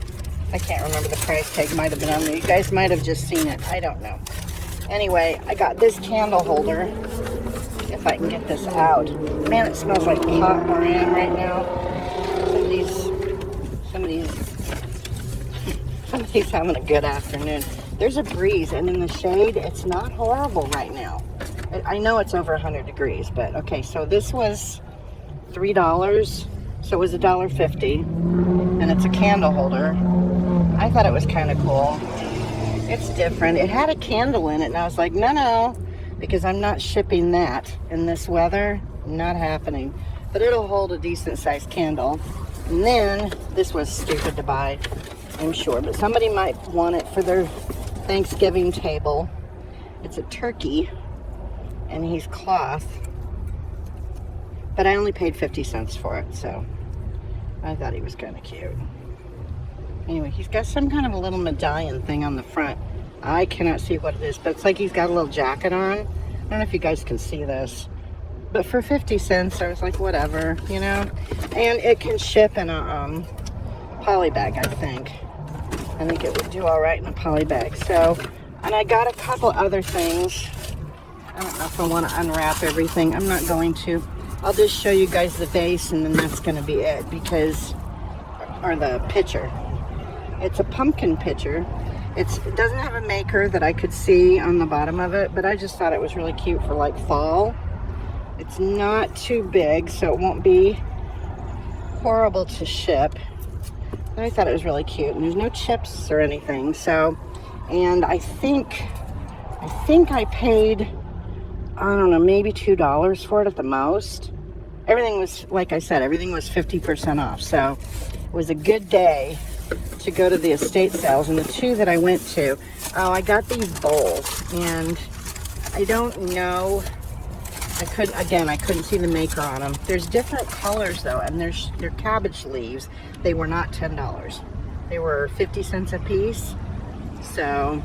I can't remember the price tag. Might have been on there. You guys might have just seen it. I don't know. Anyway, I got this candle holder. If I can get this out. Man, it smells like pot where I am right now. Somebody's having a good afternoon. There's a breeze, and in the shade, it's not horrible right now. I know it's over 100 degrees, but okay, so this was $3, so it was $1.50, and it's a candle holder. I thought it was kind of cool. It's different. It had a candle in it, and I was like, no, because I'm not shipping that in this weather. Not happening. But it'll hold a decent sized candle. And then, this was stupid to buy, I'm sure, but somebody might want it for their Thanksgiving table. It's a turkey, and he's cloth, but I only paid 50 cents for it, so I thought he was kind of cute. Anyway, he's got some kind of a little medallion thing on the front. I cannot see what it is, but it's like he's got a little jacket on. I don't know if you guys can see this, but for 50 cents, I was like, whatever, you know. And it can ship in a poly bag, I think. I think it would do all right in a poly bag. So, and I got a couple other things. I don't know if I want to unwrap everything. I'm not going to. I'll just show you guys the vase, and then that's going to be it, because, or the pitcher. It's a pumpkin pitcher. It doesn't have a maker that I could see on the bottom of it, but I just thought it was really cute for like fall. It's not too big, so it won't be horrible to ship. I thought it was really cute, and there's no chips or anything. So, and I think I paid, I don't know, maybe $2 for it at the most. Everything was, like I said, everything was 50% off. So it was a good day to go to the estate sales. And the two that I went to, I got these bowls, and I don't know, I couldn't see the maker on them. There's different colors though, and they're cabbage leaves. They were not $10. They were 50 cents a piece. So,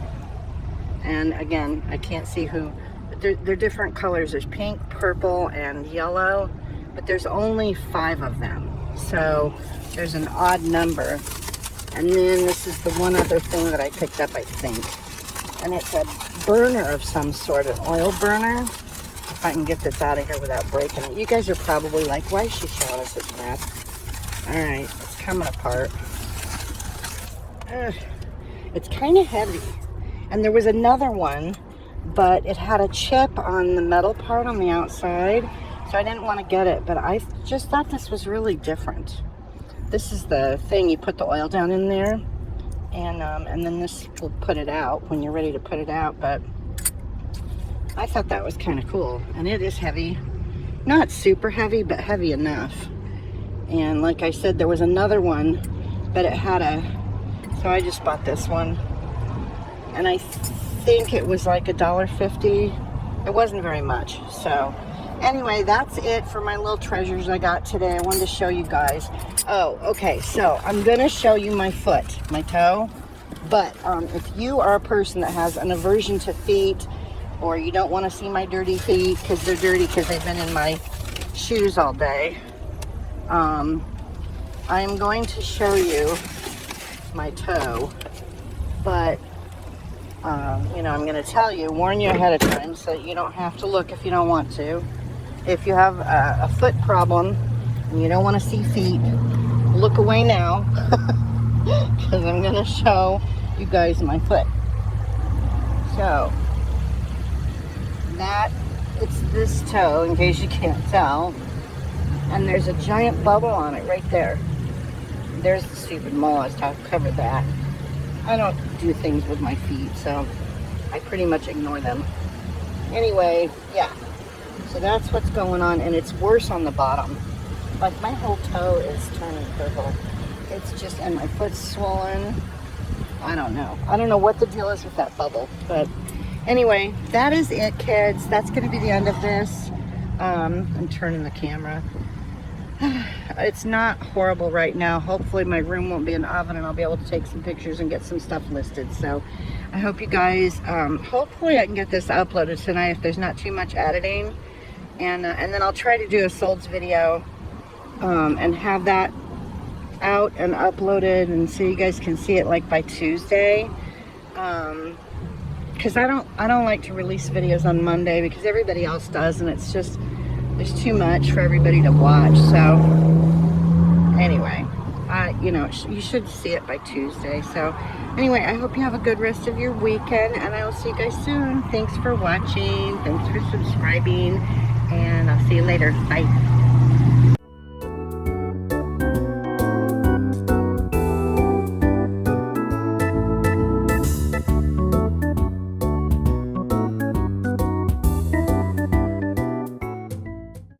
and again, I can't see who, but they're different colors. There's pink, purple, and yellow, but there's only 5 of them. So there's an odd number. And then this is the one other thing that I picked up, I think. And it's a burner of some sort, an oil burner. If I can get this out of here without breaking it. You guys are probably like, why is she showing us this mess? All right, it's coming apart. It's kind of heavy. And there was another one, but it had a chip on the metal part on the outside, so I didn't want to get it, but I just thought this was really different. This is the thing, you put the oil down in there, and then this will put it out when you're ready to put it out. But I thought that was kind of cool, and it is heavy. Not super heavy, but heavy enough. And like I said, there was another one, but it had so I just bought this one, and I think it was like $1.50. It wasn't very much. So anyway, that's it for my little treasures I got today. I wanted to show you guys. Oh, okay, so I'm gonna show you my foot, my toe. But if you are a person that has an aversion to feet, or you don't want to see my dirty feet because they're dirty because they've been in my shoes all day, I am going to show you my toe. But you know, I'm going to warn you ahead of time so that you don't have to look if you don't want to. If you have a foot problem and you don't want to see feet, look away now, because I'm going to show you guys my foot. So it's this toe, in case you can't tell, and there's a giant bubble on it right there. There's the stupid mole. I've covered that. I don't do things with my feet, so I pretty much ignore them. Anyway, yeah, so that's what's going on, and it's worse on the bottom. Like, my whole toe is turning purple. It's just, and my foot's swollen. I don't know what the deal is with that bubble, but Anyway, that is it, kids. That's going to be the end of this. I'm turning the camera. It's not horrible right now. Hopefully my room won't be an oven and I'll be able to take some pictures and get some stuff listed. So I hope you guys, hopefully I can get this uploaded tonight if there's not too much editing. And then I'll try to do a solds video and have that out and uploaded, and so you guys can see it like by Tuesday. Because I don't like to release videos on Monday because everybody else does, and it's just, there's too much for everybody to watch. So anyway, you know, you should see it by Tuesday. So anyway, I hope you have a good rest of your weekend, and I will see you guys soon. Thanks for watching. Thanks for subscribing, and I'll see you later. Bye.